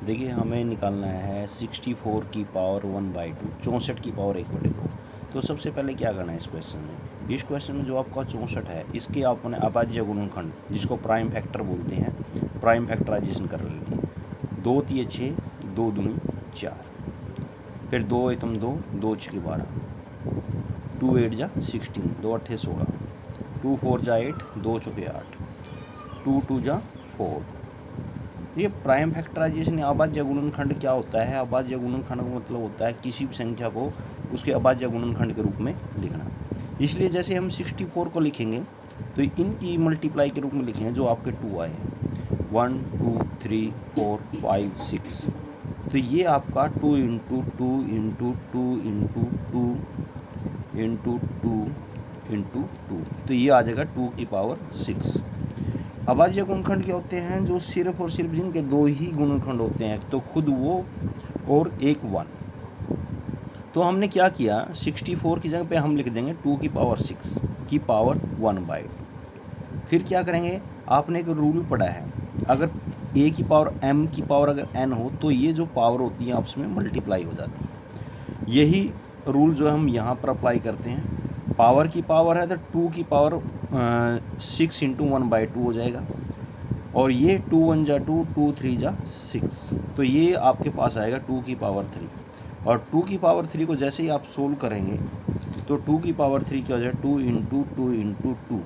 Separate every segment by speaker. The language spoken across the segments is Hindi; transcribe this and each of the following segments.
Speaker 1: देखिए हमें निकालना है 64 की पावर 1/2, 64 की पावर 1/2। तो सबसे पहले क्या करना है इस क्वेश्चन में, इस क्वेश्चन में जो आपका 64 है इसके आपने अभाज्य गुणनखंड जिसको प्राइम फैक्टर बोलते हैं, प्राइम फैक्टराइजेशन कर लेंगे। 2 तिये 6, 2 दूनी 4, फिर 2 एकम 2, 2 छके 12, 2 8 जा 16, 2 8 16, 2 4 जा 8, 2 चौके 8, 2 2 जा 4। ये प्राइम फैक्टराइजेशन या अभाज्य गुणनखंड क्या होता है? अभाज्य गुणनखंड का मतलब होता है किसी भी संख्या को उसके अभाज्य गुणनखंड के रूप में लिखना। इसलिए जैसे हम 64 को लिखेंगे तो इनकी मल्टीप्लाई के रूप में लिखेंगे जो आपके 2 आए हैं, 1 2 3 4 5 6। तो ये आपका 2 into 2 into 2 into 2 into 2 into 2, तो ये आ जाएगा 2 की पावर 6। अभाज्य गुणनखंड क्या होते हैं? जो सिर्फ और सिर्फ जिनके 2 ही गुणनखंड होते हैं, तो खुद वो और एक 1। तो हमने क्या किया, 64 की जगह पे हम लिख देंगे 2 की पावर 6 की पावर 1/2। फिर क्या करेंगे, आपने एक रूल पढ़ा है, अगर a की पावर m की पावर अगर n हो तो ये जो पावर होती है आपस में मल्टीप्लाई हो जाती है। यही रूल जो हम यहाँ पर अप्लाई करते हैं। पावर की पावर है तो 2 की पावर 6 इंटू 1/2 हो जाएगा, और ये 2 1 जा 2, 2 3 जा 6, तो ये आपके पास आएगा 2 की पावर 3। और 2 की पावर 3 को जैसे ही आप सोल्व करेंगे तो 2 की पावर 3 क्या हो जाएगा, 2 इंटू 2 इंटू 2,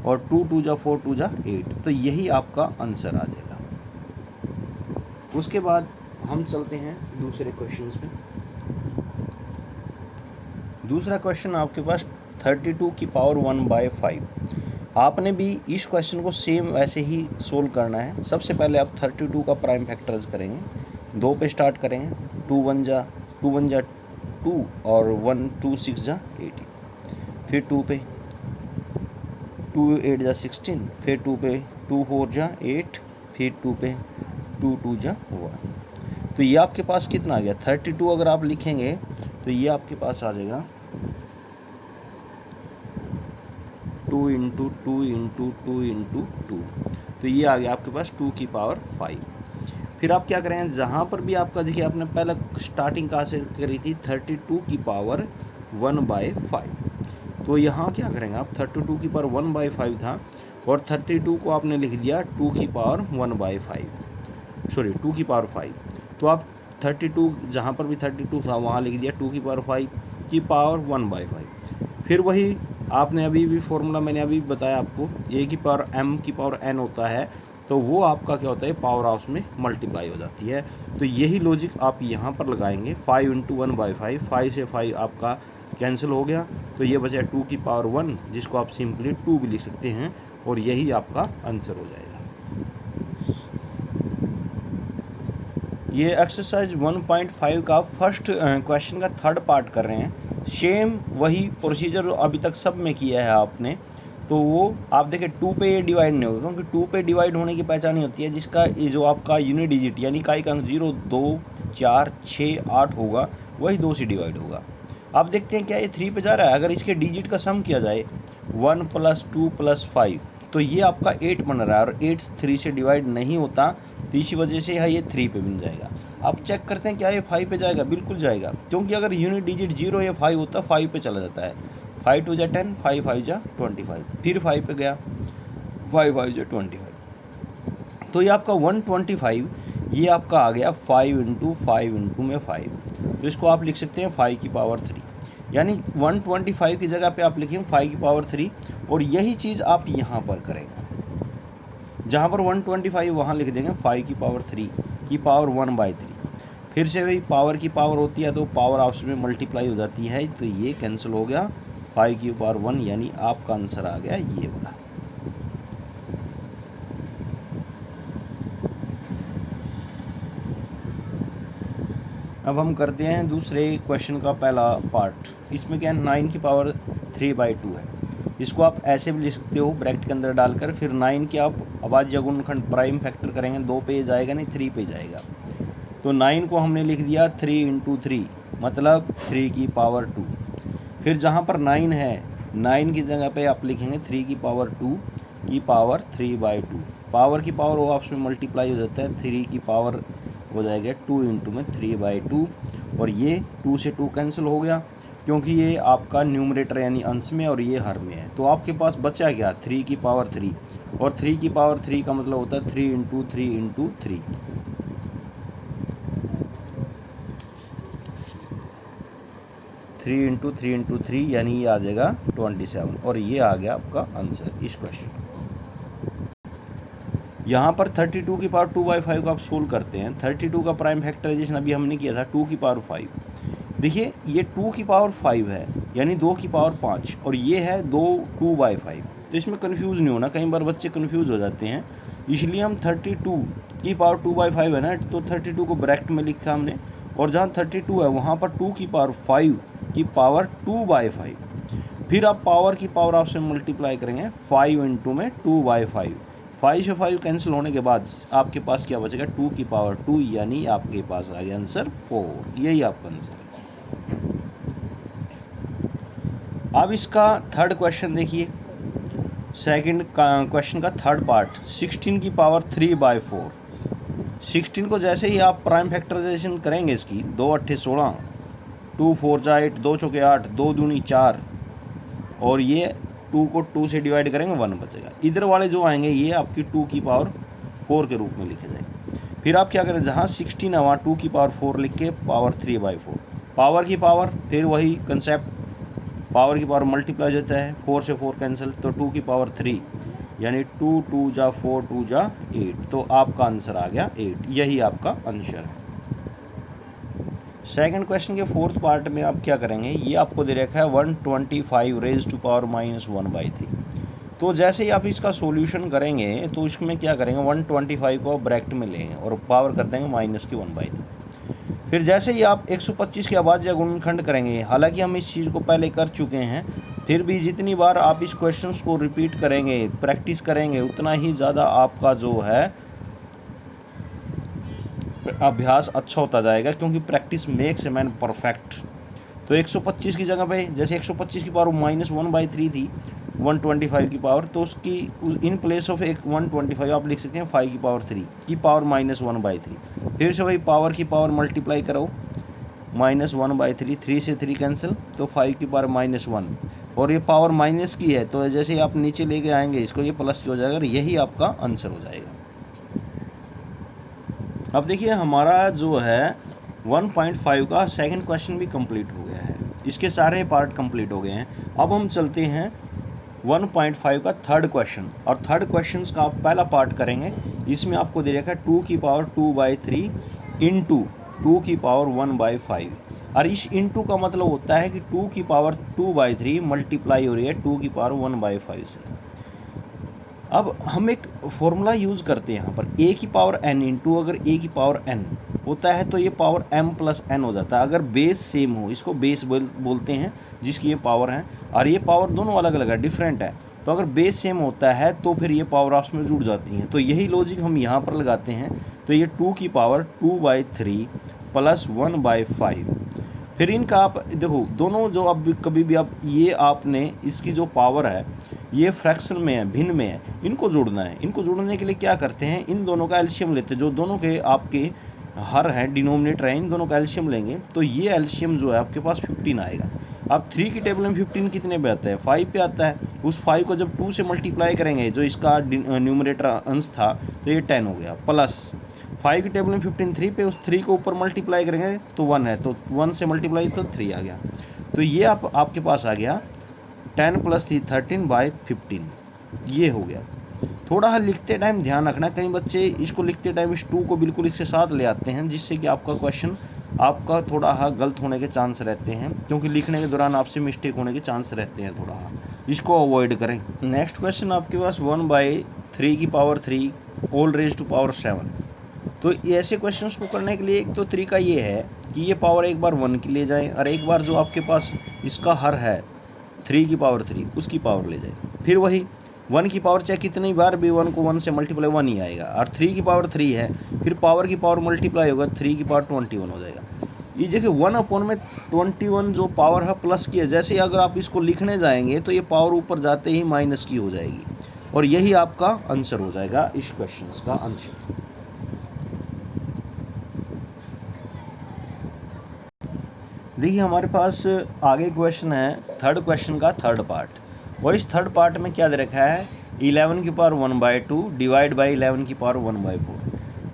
Speaker 1: और 2 2 जा 4, 2 जा 8, तो यही आपका आंसर आ जाएगा। उसके बाद हम चलते हैं दूसरे क्वेश्चन में। दूसरा क्वेश्चन आपके पास 32 की पावर 1/5। आपने भी इस क्वेश्चन को सेम वैसे ही सोल्व करना है। सबसे पहले आप 32 का प्राइम फैक्टर्स करेंगे, 2 पे स्टार्ट करेंगे, 2 1 जा 2 और 1 2 6 जा 18, फिर 2 पे 2 8 जा 16, फिर 2 पे 2 4 जा 8, फिर 2 पे 2 2 जा 1। तो ये आपके पास कितना आ गया 32। अगर आप लिखेंगे तो ये आपके पास आ जाएगा 2 इंटू 2 इंटू 2 इंटू 2, तो ये आ गया आपके पास 2 की पावर 5। फिर आप क्या करेंगे, जहाँ पर भी आपका देखिए आपने पहले स्टार्टिंग कहाँ से करी थी, 32 की पावर 1/5, तो यहाँ क्या करेंगे आप, 32 की पावर 1/5 था और 32 को आपने लिख दिया 2 की पावर 1/5, सॉरी 2 की पावर 5। तो आप 32 जहाँ पर भी 32 था वहाँ लिख दिया 2 की पावर 5 की पावर 1/5। फिर वही आपने अभी भी फॉर्मूला मैंने अभी बताया आपको, a की पावर m की पावर n होता है, तो वो आपका क्या होता है, पावर आपस में मल्टीप्लाई हो जाती है। तो यही लॉजिक आप यहाँ पर लगाएंगे, 5 इंटू 1/5, 5 से 5 आपका कैंसिल हो गया, तो ये बचा 2 की पावर 1, जिसको आप सिंपली 2 भी लिख सकते हैं, और यही आपका आंसर हो जाएगा। ये एक्सरसाइज 1.5 का फर्स्ट क्वेश्चन का थर्ड पार्ट कर रहे हैं। सेम वही प्रोसीजर जो अभी तक सब में किया है आपने, तो वो आप देखिए 2 पे ये डिवाइड नहीं होगा, क्योंकि 2 पे डिवाइड होने की पहचान ही होती है जिसका ये जो आपका यूनिट डिजिट यानी इकाई का अंक 0 2 4 6 8 होगा, वही 2 से डिवाइड होगा। आप देखते हैं क्या ये 3 पे जा रहा है, अगर इसके डिजिट का सम किया जाए 1 + 2 + 5, तो ये आपका 8 बन रहा है, और 8 3 से डिवाइड नहीं होता, तो इसी वजह से ये 3 पे बन जाएगा। आप चेक करते हैं क्या ये 5 पे जाएगा, बिल्कुल जाएगा, क्योंकि अगर यूनिट डिजिट 0 या 5 होता 5 पे चला जाता है। 5 2 जा 10, 5 5 जा 25, फिर 5 पे गया, 5 5 जा 25, तो ये आपका 125 ये आपका आ गया 5 इंटू 5 इंटू में 5, तो इसको आप लिख सकते हैं 5 की पावर 3, यानी 125 की जगह पे आप लिखेंगे 5 की पावर 3, और यही चीज़ आप यहाँ पर करेंगे, जहाँ पर 125 वहाँ लिख देंगे 5 की पावर 3 की पावर 1/3। फिर से वही पावर की पावर होती है तो पावर आपस में मल्टीप्लाई हो जाती है, तो ये कैंसिल हो गया, 5 की पावर 1, यानी आपका आंसर आ गया ये वाला। अब हम करते हैं दूसरे क्वेश्चन का पहला पार्ट। इसमें क्या है, 9 की पावर 3/2 है। इसको आप ऐसे भी लिख सकते हो ब्रैकेट के अंदर डालकर, फिर 9 के आप अभाज्य गुणनखंड प्राइम फैक्टर करेंगे, 2 पे जाएगा नहीं 3 पे जाएगा, तो 9 को हमने लिख दिया 3 इंटू 3, मतलब 3 की पावर 2। फिर जहाँ पर 9 है, 9 की जगह पे आप लिखेंगे 3 की पावर 2 की पावर 3/2। पावर की पावर वो आपस में मल्टीप्लाई हो जाता है, 3 की पावर हो जाएगा 2 इंटू में 3/2 और ये 2 से 2 कैंसिल हो गया क्योंकि ये आपका न्यूमरेटर यानी अंश में और ये हर में है। तो आपके पास बचा क्या 3 की पावर 3 और 3 की पावर 3 का मतलब होता है 3 इंटू 3 इंटू 3। 3 इंटू 3 इंटू 3 यानी ये आ जाएगा 27 और ये आ गया आपका आंसर इस क्वेश्चन। यहाँ पर 32 की पावर 2/5 का आप सोल्व करते हैं। 32 का प्राइम फैक्टराइजेशन अभी हमने किया था 2 की पावर 5। देखिए ये 2 की पावर 5 है यानी 2 की पावर 5 और ये है 2/5। तो इसमें कंफ्यूज नहीं होना, कई बार बच्चे कंफ्यूज हो जाते हैं, इसलिए हम 32 की पावर 2/5 है ना, तो 32 को ब्रैकेट में लिखा हमने और जहाँ 32 है वहाँ पर 2 की पावर 5 की पावर 2/5। फिर आप पावर की पावर आपसे मल्टीप्लाई करेंगे 5 इंटू में 2/5। 5 से 5 कैंसिल होने के बाद आपके पास क्या बचेगा 2 की पावर 2 यानी आपके पास आ गया आंसर 4। यही आपका आंसर है। अब इसका थर्ड क्वेश्चन देखिए, सेकंड क्वेश्चन का थर्ड पार्ट 16 की पावर 3/4। 16 को जैसे ही आप प्राइम फैक्टराइजेशन करेंगे इसकी 2 8 16, 2 4 जा 8, 2 चौके 8, 2 दूनी 4 और ये 2 को 2 से डिवाइड करेंगे 1 बचेगा। इधर वाले जो आएंगे ये आपकी 2 की पावर 4 के रूप में लिखे जाएंगे। फिर आप क्या करें, जहाँ 16 है वहाँ 2 की पावर 4 लिख के पावर 3/4। पावर की पावर फिर वही कंसेप्ट, पावर की पावर मल्टीप्लाई होता है, 4 से 4 कैंसिल तो 2 की पावर 3 यानी 2 2 जा 4 2 जा 8। तो आपका आंसर आ गया 8। यही आपका आंसर है। सेकंड क्वेश्चन के फोर्थ पार्ट में आप क्या करेंगे, ये आपको दे रखा है 125 रेज टू पावर -1/3। तो जैसे ही आप इसका सॉल्यूशन करेंगे तो इसमें क्या करेंगे 125 को ब्रैकेट में लेंगे और पावर कर देंगे -1/3। फिर जैसे ही आप 125 के अभाज्य गुणनखंड करेंगे, हालांकि हम इस चीज़ को पहले कर चुके हैं, फिर भी जितनी बार आप इस क्वेश्चन को रिपीट करेंगे, प्रैक्टिस करेंगे, उतना ही ज़्यादा आपका जो है अभ्यास अच्छा होता जाएगा, क्योंकि practice makes a man perfect. तो 125 की जगह पे जैसे 125 की पावर -1/3 थी 125 की पावर, तो उसकी इन प्लेस ऑफ एक 125 आप लिख सकते हैं 5 की पावर 3 की पावर -1/3। फिर से वही पावर की पावर मल्टीप्लाई करो -1/3, 3 से 3 कैंसिल तो 5 की पावर -1 और ये पावर माइनस की है, तो जैसे ही आप नीचे लेके आएंगे इसको ये प्लस हो जाएगा और यही आपका आंसर हो जाएगा। अब देखिए हमारा जो है 1.5 का सेकंड क्वेश्चन भी कंप्लीट हो गया है, इसके सारे पार्ट कंप्लीट हो गए हैं। अब हम चलते हैं 1.5 का थर्ड क्वेश्चन, और थर्ड क्वेश्चन का आप पहला पार्ट करेंगे। इसमें आपको दे रखा है 2 की पावर 2/3 इंटू 2 की पावर 1/5 और इस इंटू का मतलब होता है कि 2 की पावर 2/3 मल्टीप्लाई हो रही है 2 की पावर 1/5 से। अब हम एक फॉर्मूला यूज़ करते हैं यहाँ पर, a की पावर n इंटू अगर a की पावर n होता है तो ये पावर m प्लस n हो जाता है। अगर बेस सेम हो, इसको बेस बोलते हैं जिसकी ये पावर है, और ये पावर दोनों अलग अलग है, डिफरेंट है। तो अगर बेस सेम होता है तो फिर ये पावर आपस में जुड़ जाती हैं। तो यही लॉजिक हम यहाँ पर लगाते हैं। तो ये 2 की पावर 2/3 प्लस 1/5। फिर इनका आप देखो दोनों जो अब कभी भी आप ये आपने इसकी जो पावर है ये फ्रैक्शन में है, भिन्न में है, इनको जोड़ना है। इनको जोड़ने के लिए क्या करते हैं, इन दोनों का एलसीएम लेते हैं। जो दोनों के आपके हर हैं, डिनोमिनेटर हैं, इन दोनों का एलसीएम लेंगे तो ये एलसीएम जो है आपके पास 15 आएगा। अब 3 की टेबल में 15 कितने पे आता है, 5 पे आता है। उस 5 को जब 2 से मल्टीप्लाई करेंगे, जो इसका न्यूमरेटर अंश था, तो ये 10 हो गया। प्लस 5 की टेबल में 15 3 पे, उस 3 को ऊपर मल्टीप्लाई करेंगे तो 1 है, तो 1 से मल्टीप्लाई तो 3 आ गया। तो ये आपके पास आ गया 10 + 3 13/15। ये हो गया। थोड़ा लिखते टाइम ध्यान रखना, कई बच्चे इसको लिखते टाइम इस 2 को बिल्कुल इसके साथ ले आते हैं, जिससे कि आपका क्वेश्चन आपका थोड़ा गलत होने के चांस रहते हैं, क्योंकि लिखने के दौरान आपसे मिस्टेक होने के चांस रहते हैं। थोड़ा इसको अवॉइड करें। नेक्स्ट क्वेश्चन आपके पास 1/3 की power 3 all raise to power 7। तो ऐसे क्वेश्चंस को करने के लिए एक तो तरीका ये है कि ये पावर एक बार 1 की ले जाए और एक बार जो आपके पास इसका हर है 3 की पावर 3 उसकी पावर ले जाए। फिर वही 1 की पावर चाहे कितनी बार भी 1 को 1 से मल्टीप्लाई 1 ही आएगा, और 3 की पावर 3 है, फिर पावर की पावर मल्टीप्लाई होगा 3 की पावर 21 हो जाएगा। ये देखिए 1/21 जो पावर है प्लस की है, जैसे ही अगर आप इसको लिखने जाएंगे तो ये पावर ऊपर जाते ही माइनस की हो जाएगी, और यही आपका आंसर हो जाएगा इस क्वेश्चन का आंसर। देखिए हमारे पास आगे क्वेश्चन है, थर्ड क्वेश्चन का थर्ड पार्ट, और इस थर्ड पार्ट में क्या दे रखा है, 11 की पावर 1/2 डिवाइड बाई 11 की पावर 1/4।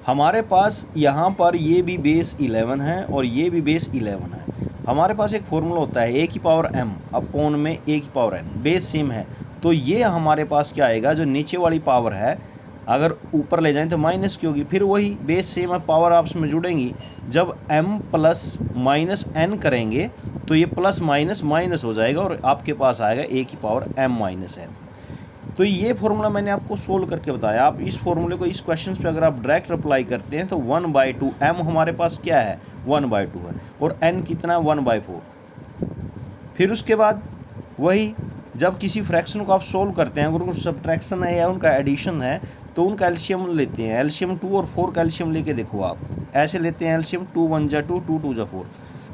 Speaker 1: हमारे पास यहाँ पर ये भी बेस 11 है और ये भी बेस 11 है। हमारे पास एक फॉर्मूला होता है a की पावर m अपॉन में a की पावर n, बेस सेम है, तो ये हमारे पास क्या आएगा, जो नीचे वाली पावर है अगर ऊपर ले जाएं तो माइनस की होगी, फिर वही बेस सेम है, पावर आपस में जुड़ेंगी। जब m प्लस माइनस n करेंगे तो ये प्लस माइनस माइनस हो जाएगा और आपके पास आएगा a की पावर m माइनस n। तो ये फॉर्मूला मैंने आपको सोल्व करके बताया। आप इस फॉर्मूले को इस क्वेश्चन पे अगर आप डायरेक्ट अप्लाई करते हैं तो 1/2 m हमारे पास क्या है 1/2 है और n कितना 1/4। फिर उसके बाद वही जब किसी फ्रैक्शन को आप सोल्व करते हैं, अगर उनका सब्ट्रैक्शन है या उनका एडिशन है तो उनका एलसीएम लेते हैं। एलसीएम 2 और 4 का एलसीएम लेके देखो, आप ऐसे लेते हैं एलसीएम 2 1 जा 2 2 2 जा 4,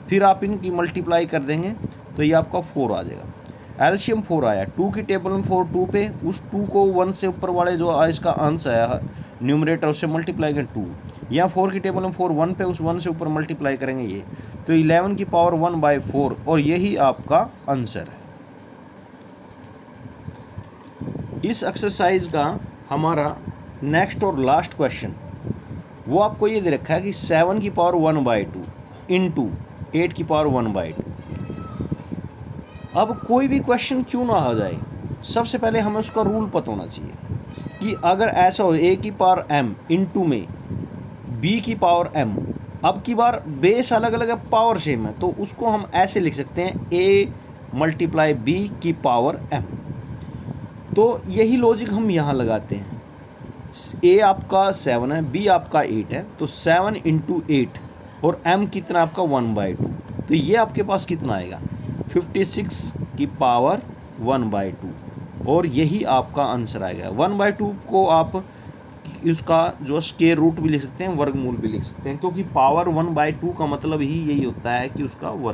Speaker 1: फिर आप इनकी मल्टीप्लाई कर देंगे तो ये आपका 4 आ जाएगा। एलसीएम 4 आया, 2 की टेबल में 4 2 पे, उस 2 को 1 से ऊपर वाले जो इसका अंश आया न्यूमरेटर उससे मल्टीप्लाई करें 2, या 4 की टेबल में 4 1 पे, उस 1 से ऊपर मल्टीप्लाई करेंगे ये, तो 11 की पावर 1/4 और यही आपका आंसर है। इस एक्सरसाइज का हमारा नेक्स्ट और लास्ट क्वेश्चन वो आपको ये दे रखा है कि 7 की पावर 1/2 इंटू 8 की पावर 1/2। अब कोई भी क्वेश्चन क्यों ना आ जाए, सबसे पहले हमें उसका रूल पता होना चाहिए कि अगर ऐसा हो a की पावर m इंटू में b की पावर m, अब की बार बेस अलग अलग है, पावर सेम है, तो उसको हम ऐसे लिख सकते हैं a मल्टीप्लाई b की पावर m। तो यही लॉजिक हम यहाँ लगाते हैं, a आपका 7 है, b आपका 8 है, तो 7 इंटू 8 और m कितना आपका 1/2, तो ये आपके पास कितना आएगा 56 की पावर 1/2 और यही आपका आंसर आएगा। 1/2 को आप उसका जो स्क्वायर रूट भी लिख सकते हैं, वर्गमूल भी लिख सकते हैं, क्योंकि पावर 1/2 का मतलब ही यही होता है कि उसका वर्ग